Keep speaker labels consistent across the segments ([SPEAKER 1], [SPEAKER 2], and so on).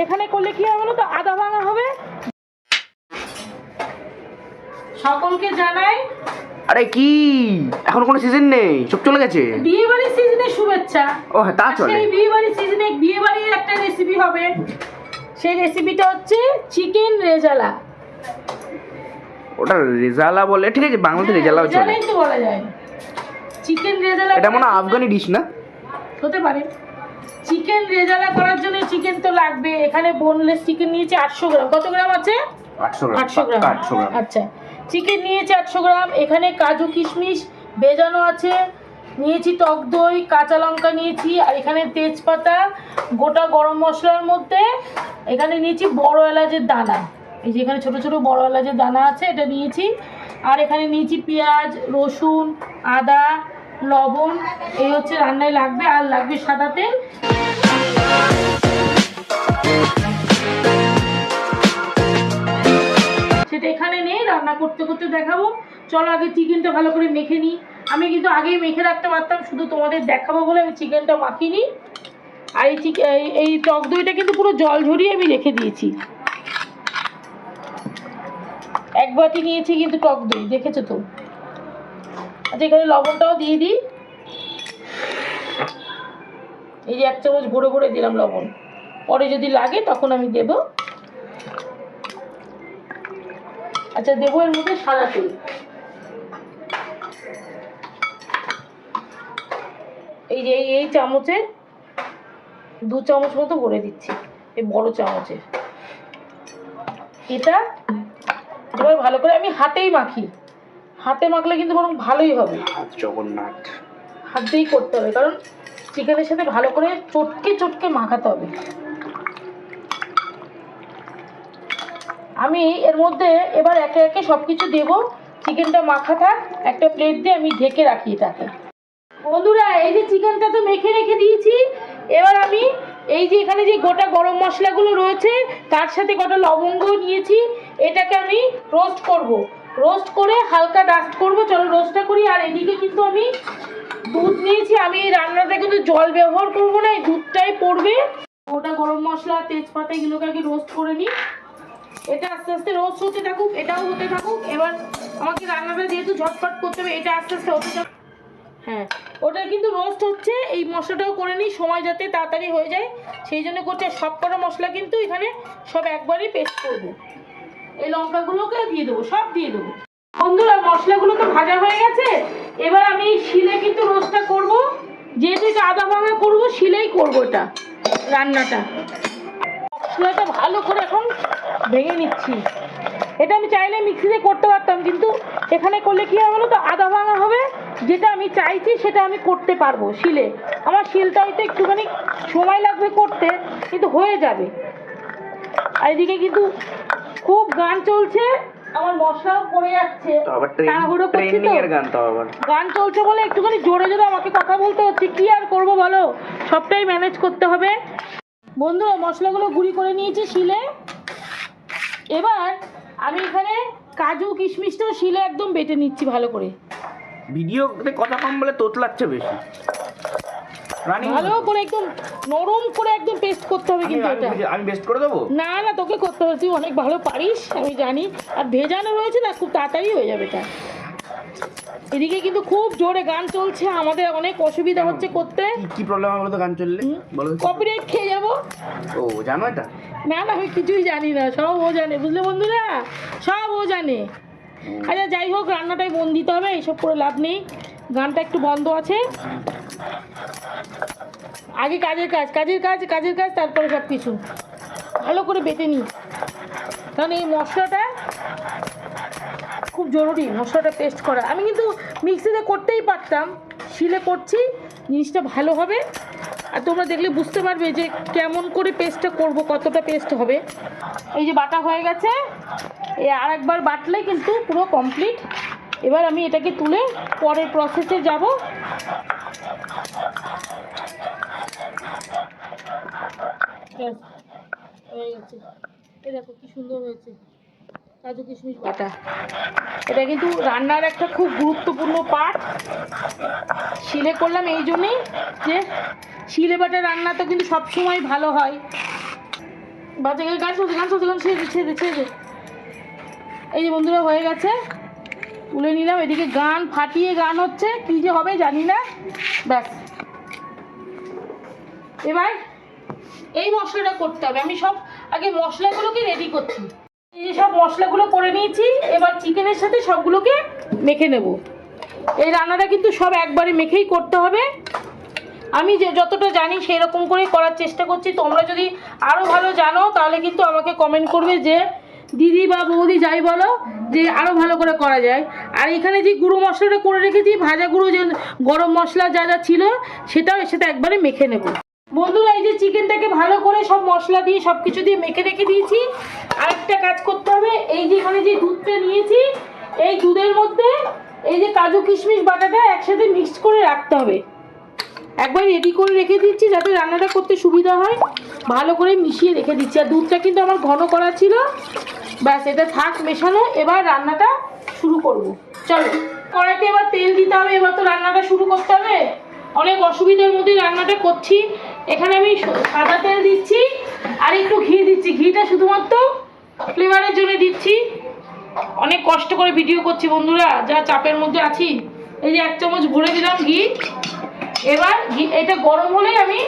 [SPEAKER 1] এখানে করলে কি হবে বলো তো, আদা ভাঙা হবে। সকলকে জানাই
[SPEAKER 2] আরে কি এখন কোনো সিজন নেই, সব চলে গেছে।
[SPEAKER 1] বিয়ে বাড়ির সিজনের শুভেচ্ছা।
[SPEAKER 2] ও হ্যাঁ, তা চলে।
[SPEAKER 1] সেই বিয়ে বাড়ির সিজনে বিয়ে বাড়ির একটা রেসিপি হবে। সেই রেসিপিটা হচ্ছে চিকেন রেজালা।
[SPEAKER 2] ওটা রেজালা বলে, ঠিক আছে, বাংলাতে রেজালাও চলে।
[SPEAKER 1] রেজালাই তো বলা যায়। চিকেন রেজালা
[SPEAKER 2] এটা মনে হয় আফগানি ডিশ না?
[SPEAKER 1] হতে পারে। চিকেন রেজালা করার জন্য চিকেন তো লাগবে। এখানে বোনলেস চিকেন নিয়েছি 800 গ্রাম। কত গ্রাম আছে?
[SPEAKER 2] 800 গ্রাম।
[SPEAKER 1] 800 গ্রাম।
[SPEAKER 2] 800 গ্রাম।
[SPEAKER 1] আচ্ছা, চিকেন নিয়েছি 800 গ্রাম। এখানে কাজু কিশমিশ ভেজানো আছে, নিয়েছি টক দই, কাঁচা লঙ্কা নিয়েছি, আর এখানে তেজপাতা, গোটা গরম মশলার মধ্যে এখানে নিয়েছি বড় এলাচের দানা। এই যে এখানে ছোট ছোট বড় এলাচের দানা আছে, এটা নিয়েছি। আর এখানে নিয়েছি পেঁয়াজ, রসুন, আদা, লবণ। এই হচ্ছে রান্নায় লাগবে। আর লাগবে সাদা তেল। সেটা এখানে নেই, রান্না করতে করতে দেখাবো। চলো আগে চিকেনটা ভালো করে মেখে নিই। আমি কিন্তু আগেই মেখে রাখতে পারতাম, শুধু তোমাদের দেখাবো বলে আমি চিকেনটা মাখিনি। আর এই টক দইটা কিন্তু পুরো জল ঝরিয়ে আমি রেখে দিয়েছি। 1 বাটি নিয়েছি কিন্তু টক দই, দেখেছো তো। আচ্ছা, এখানে লবণটাও দিয়ে দিই। এই যে 1 চামচ ভরে ভরে দিলাম লবণ, পরে যদি লাগে তখন আমি দেব। আচ্ছা, দেবো এর মধ্যে সাদা তেল। এই যে এই চামচে 2 চামচ মতো ভরে দিচ্ছি, এই বড় চামচে। এটা এবার ভালো করে আমি হাতেই মাখি। হাতে মাখলে কিন্তু বরং ভালোই হবে।
[SPEAKER 2] জগন্নাথ,
[SPEAKER 1] হাত দিয়েই করতে হবে, কারণ চিকেনের সাথে ভালো করে চটকে চটকে মাখাতে হবে। আমি এর মধ্যে এবার একে একে সব কিছু দেবো। চিকেনটা মাখা থাক, একটা প্লেট দিয়ে আমি ঢেকে রাখি এটাকে। বন্ধুরা, এই যে চিকেনটা তো মেখে রেখে দিয়েছি। এবার আমি এই যে এখানে যে গোটা গরম মশলাগুলো রয়েছে, তার সাথে গোটা লবঙ্গ নিয়েছি, এটাকে আমি রোস্ট করব। রোস্ট করে হালকা ডাস্ট করব। চলো রোস্টটা করি। আর এদিকে কিন্তু আমি দুধ নিয়েছি। আমি এই রান্নাতে কিন্তু জল ব্যবহার করবো না, এই দুধটাই পড়বে। গোটা গরম মশলা, তেজপাতা এগুলোকে আগে রোস্ট করে নিই। এটা আস্তে আস্তে রোস্ট হতে থাকুক, এটাও হতে থাকুক। এবার আমাকে রান্নাটা যেহেতু ঝটপট করতে হবে, এটা আস্তে আস্তে হতে থাকুক। হ্যাঁ, ওটা কিন্তু রোস্ট হচ্ছে। এই মশলাটাও করে নিই, সময় যাতে তাড়াতাড়ি হয়ে যায় সেই জন্য করছে। সব কটা মশলা কিন্তু এখানে সব একবারই পেস্ট করবো। এই লঙ্কাগুলোকে দিয়ে দেবো, সব দিয়ে দেবো। বন্ধুরা, মশলাগুলো তো ভাজা হয়ে গেছে। এবার আমি শিলে কিন্তু রোস্টটা করব। যেহেতু এটা আদা ভাঙা করবো, শিলেই করবো এটা রান্নাটা। মশলাটা ভালো করে এখন ভেঙে নিচ্ছি। এটা আমি চাইলে মিক্সিতে করতে পারতাম, কিন্তু এখানে করলে কি হবে বলো তো, আদা ভাঙা হবে। যেটা আমি চাইছি সেটা আমি করতে পারবো শিলে। আমার শিলটা হয়তো একটুখানি সময় লাগবে করতে, কিন্তু হয়ে যাবে। আর এদিকে কিন্তু খুব গান চলছে, আমার মশলাও পড়ে যাচ্ছে। তাড়াহুড়ো করছি তো, গান চলছে বলে একটুখানি জোরে জোরে আমাকে কথা বলতে হচ্ছে। কি আর করবো বলো, সবটাই ম্যানেজ করতে হবে। বন্ধুরা, মশলাগুলো গুঁড়ি করে নিয়েছি শিলে। এবার আমি এখানে কাজু কিশমিশটাও শিলে একদম বেটে নিচ্ছি ভালো করে।
[SPEAKER 2] ভিডিওতে কথা কম বলে তোতলাচ্ছে বেশি।
[SPEAKER 1] ভালো করে একদম নরম করে একদম পেস্ট করতে হবে। কিন্তু এটা
[SPEAKER 2] আমি পেস্ট করে দেবো
[SPEAKER 1] না, না, তোকে করতে হবে, তুই অনেক ভালো পারিস আমি জানি। আর ভেজানো রয়েছে না, খুব তাড়াতাড়ি হয়ে যাবে এটা। এদিকে কিন্তু খুব জোরে গান চলছে, আমাদের অনেক অসুবিধা হচ্ছে করতে।
[SPEAKER 2] কি প্রবলেম হবে তো গান চললে? বলো।
[SPEAKER 1] কপিরাইট খেয়ে যাবো।
[SPEAKER 2] ও, জানো এটা?
[SPEAKER 1] না, না, আমি কিছুই জানি না, সব ও জানে, বুঝলে বন্ধুরা, সব ও জানে। আচ্ছা, যাই হোক, রান্নাটাই মন দিতে হবে, এইসব করে লাভ নেই। গানটা একটু বন্ধ আছে, আগে কাজের কাজ, তারপরে সব কিছু ভালো করে বেটে নিই। কারণ এই মশলাটা খুব জরুরি, মশলাটা পেস্ট করা। আমি কিন্তু মিক্সিতে করতেই পারতাম, শিলে করছি, জিনিসটা ভালো হবে। আর তোমরা দেখলে বুঝতে পারবে যে কেমন করে পেস্টটা করব, কতটা পেস্ট হবে। এই যে বাটা হয়ে গেছে, এই আর একবার বাটলেই কিন্তু পুরো কমপ্লিট। এবার আমি এটাকে তুলে পরের প্রসেসে যাব। এই দেখো কি সুন্দর হয়েছে কাজু কিশমিশ বাটা। এটা কিন্তু রান্নার একটা খুব গুরুত্বপূর্ণ পার্ট। শিলে করলাম এই জন্যেই যে শিলে বাটা রান্না তো কিন্তু সবসময় ভালো হয়। বাচ্চাকে গান চলছে ছেড়ে দে। এই যে বন্ধুরা হয়ে গেছে, তুলে নিলাম। এদিকে গান ফাটিয়ে গান হচ্ছে, কী যে হবে জানি না। ব্যাস, এবার এই মশলাটা করতে হবে। আমি সব আগে মশলাগুলোকে রেডি করছি। এই যে সব মশলাগুলো করে নিয়েছি, এবার চিকেনের সাথে সবগুলোকে মেখে নেব। এই রান্নাটা কিন্তু সব একবারে মেখেই করতে হবে। আমি যে যতটা জানি সেই রকম করেই করার চেষ্টা করছি। তোমরা যদি আরও ভালো জানো তাহলে কিন্তু আমাকে কমেন্ট করবে যে দিদি বা বৌদি যাই বলো, যে আরও ভালো করে করা যায়। আর এখানে যে গুঁড়ো মশলাটা করে রেখেছি, ভাজা গুঁড়ো, যে গরম মশলা যা যা ছিল সেটাও এর সাথে একবারে মেখে নেব। বন্ধুরা এই যে চিকেনটাকে ভালো করে সব মশলা দিয়ে সব কিছু দিয়ে মেখে রেখে দিয়েছি। আরেকটা কাজ করতে হবে, এই যে এখানে যে দুধটা নিয়েছি, এই দুধের মধ্যে এই যে কাজু কিশমিশ বাটাটা একসাথে মিক্সড করে রাখতে হবে। একবার রেডি করে রেখে দিচ্ছি যাতে রান্নাটা করতে সুবিধা হয়। ভালো করে মিশিয়ে রেখে দিচ্ছি। আর দুধটা কিন্তু আমার ঘন করা ছিল। ব্যাস, এটা থাক মেশানো। এবার রান্নাটা শুরু করব। চলো, কড়াইতে এবার তেল দিতে হবে। এবার তো রান্নাটা শুরু করতে হবে। অনেক অসুবিধার মধ্যে রান্নাটা করছি। এখানে আমি সাদা তেল দিচ্ছি আর একটু ঘি দিচ্ছি। ঘিটা শুধুমাত্র ফ্লেভারের জন্য দিচ্ছি। অনেক কষ্ট করে ভিডিও করছি বন্ধুরা, যা চাপের মধ্যে আছি। এই যে 1 চামচ ভরে দিলাম ঘি। এবার এটা গরম হলে আমি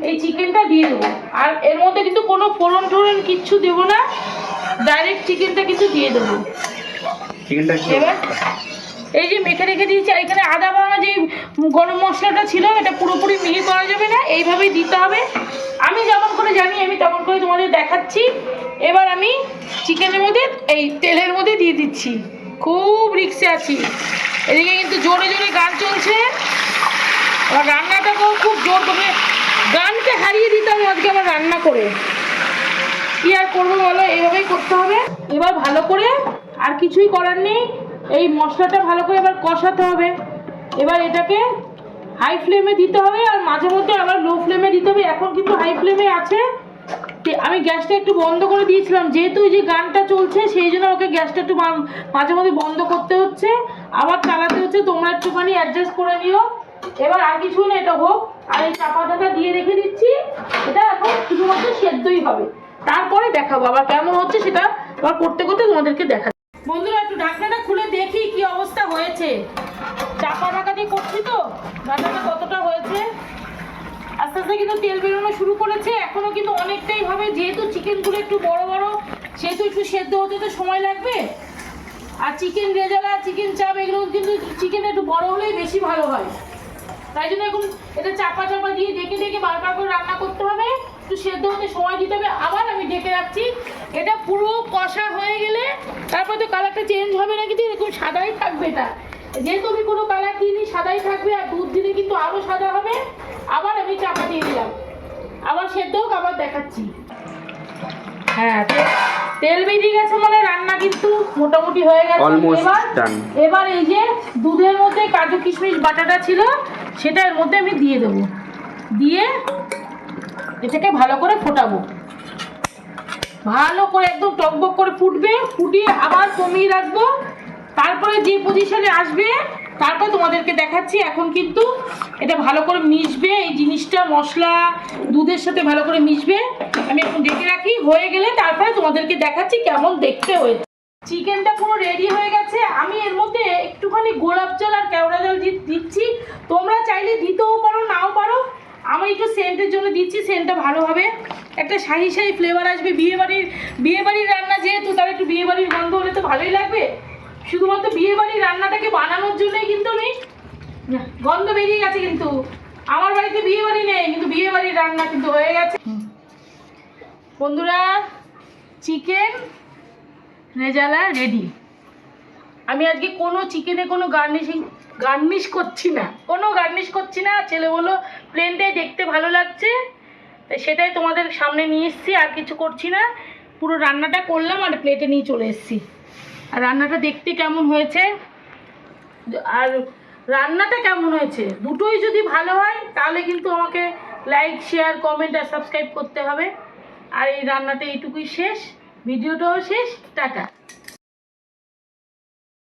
[SPEAKER 1] এই চিকেনটা দিয়ে দেবো। আর এর মধ্যে কিন্তু কোনো ফোড়ন টোড়ন কিচ্ছু দেবো না, ডাইরেক্ট চিকেনটা কিন্তু দিয়ে দেবো। এবার এই যে মেখে রেখে দিয়েছি, আর এখানে আদা ভাঙা যে গরম মশলাটা ছিল এটা পুরোপুরি মিহি করা যাবে না, এইভাবেই দিতে হবে। আমি যেমন করে জানি আমি তেমন করে তোমাদের দেখাচ্ছি। এবার আমি চিকেনের মধ্যে এই তেলের মধ্যে দিয়ে দিচ্ছি। খুব রিক্সে আছি। এদিকে কিন্তু জোরে জোরে গান চলছে। আর রান্নাটাকেও খুব জোর করে গানকে হারিয়ে দিতে হবে আজকে আমার রান্না করে। কি আর করবো বলো, এইভাবেই করতে হবে। এবার ভালো করে, আর কিছুই করার নেই, এই মশলাটা ভালো করে এবার কষাতে হবে। এবার এটাকে হাই ফ্লেমে দিতে হবে, আর মাঝে মধ্যে আবার লো ফ্লেমে দিতে হবে। এখন কিন্তু হাই ফ্লেমে আছে। আমি গ্যাসটা একটু বন্ধ করে দিয়েছিলাম, যেহেতু ওই যে গানটা চলছে সেই জন্য ওকে গ্যাসটা একটু মাঝে মধ্যে বন্ধ করতে হচ্ছে, আবার চালাতে হচ্ছে। তোমরা একটুখানি অ্যাডজাস্ট করে নিও। এবার আর কিছু না, এটা হোক। আর এই চাপাটাটা দিয়ে রেখে দিচ্ছি। এটা এখন শুধুমাত্র সেদ্ধই হবে, তারপরে দেখাবো আবার কেমন হচ্ছে। সেটা আবার করতে করতে তোমাদেরকে দেখাবো। বন্ধুরা একটু ঢাকনাটা খুলে দেখি কি অবস্থা হয়েছে। চাপা ঢাকা দিয়ে করছি তো, ঢাকনাটা কতটা হয়েছে। আস্তে আস্তে কিন্তু তেল বেরোনো শুরু করেছে। এখনো কিন্তু অনেকটাই হবে, যেহেতু চিকেনগুলো একটু বড় বড়, সেহেতু একটু সেদ্ধ হতে তো সময় লাগবে। আর চিকেন রেজালা, চিকেন চাপ, এগুলো কিন্তু চিকেন একটু বড় হলেই বেশি ভালো হয়। তাই জন্য এখন এটা চাপা দিয়ে ডেকে ডেকে বারবার করে রান্না করতে হবে। একটু সেদ্ধ হতে সময় দিতে হবে। আবার আমি ডেকে রাখছি। এটা পুরো কষা হয়ে গেলে তারপর তো কালারটা চেঞ্জ হবে না, কিন্তু এরকম সাদাই থাকবে। এটা যেহেতু আমি কোনো কালার দিইনি, সাদাই থাকবে। আর দুধ দিলে কিন্তু আরও সাদা হবে। আবার আমি চাপা দিয়ে দিলাম, আবার সেদ্ধ হোক, আবার দেখাচ্ছি। হ্যাঁ, তেল বেরিয়ে গেছে, মানে রান্না কিন্তু মোটামুটি হয়ে গেছে। এবার এই যে দুধের মধ্যে কাজু কিশমিশ বাটাটা ছিল সেটা এর মধ্যে আমি দিয়ে দেবো। দিয়ে এটাকে ভালো করে ফোটাবো। ভালো করে একদম টকবক করে ফুটবে। ফুটিয়ে আবার কমিয়ে রাখবো। তারপরে যে পজিশনে আসবে তারপর তোমাদেরকে দেখাচ্ছি। এখন কিন্তু এটা ভালো করে মিশবে, এই জিনিসটা মশলা দুধের সাথে ভালো করে মিশবে। আমি এখন ডেকে রাখি, হয়ে গেলে তারপরে তোমাদেরকে দেখাচ্ছি কেমন দেখতে হয়েছে। চিকেনটা পুরো রেডি হয়ে গেছে। আমি এর মধ্যে একটুখানি গোলাপ জল আর কেওড়া জল দিচ্ছি। তোমরা চাইলে দিতেও পারো, নাও পারো। আমি একটু সেন্টের জন্য দিচ্ছি, সেন্টটা ভালো হবে, একটা শাহি শাহি ফ্লেভার আসবে। বিয়েবাড়ির রান্না যেহেতু, তার একটু বিয়েবাড়ির গন্ধ হলে তো ভালোই লাগবে। শুধুমাত্র বিয়েবাড়ির রান্নাটাকে বানানোর জন্যই কিন্তু আমি, গন্ধ বেরিয়ে গেছে কিন্তু আমার বাড়িতে বিয়েবাড়ি নেই, কিন্তু বিয়েবাড়ির রান্না কিন্তু হয়ে গেছে। বন্ধুরা, চিকেন রেজালা রেডি। আমি আজকে কোনো চিকেনে কোনো গার্নিশ করছি না, কোনো গার্নিশ করছি না। ছেলে বললো প্লেনটাই দেখতে ভালো লাগছে, তাই সেটাই তোমাদের সামনে নিয়ে এসেছি। আর কিছু করছি না, পুরো রান্নাটা করলাম আর প্লেটে নিয়ে চলে এসেছি। আর রান্নাটা দেখতে কেমন হয়েছে, আর রান্নাটা কেমন হয়েছে, দুটোই যদি ভালো হয় তাহলে কিন্তু আমাকে লাইক, শেয়ার, কমেন্ট আর সাবস্ক্রাইব করতে হবে। আর এই রান্নাটা এইটুকুই শেষ, ভিডিওটাও শেষ। টাটা।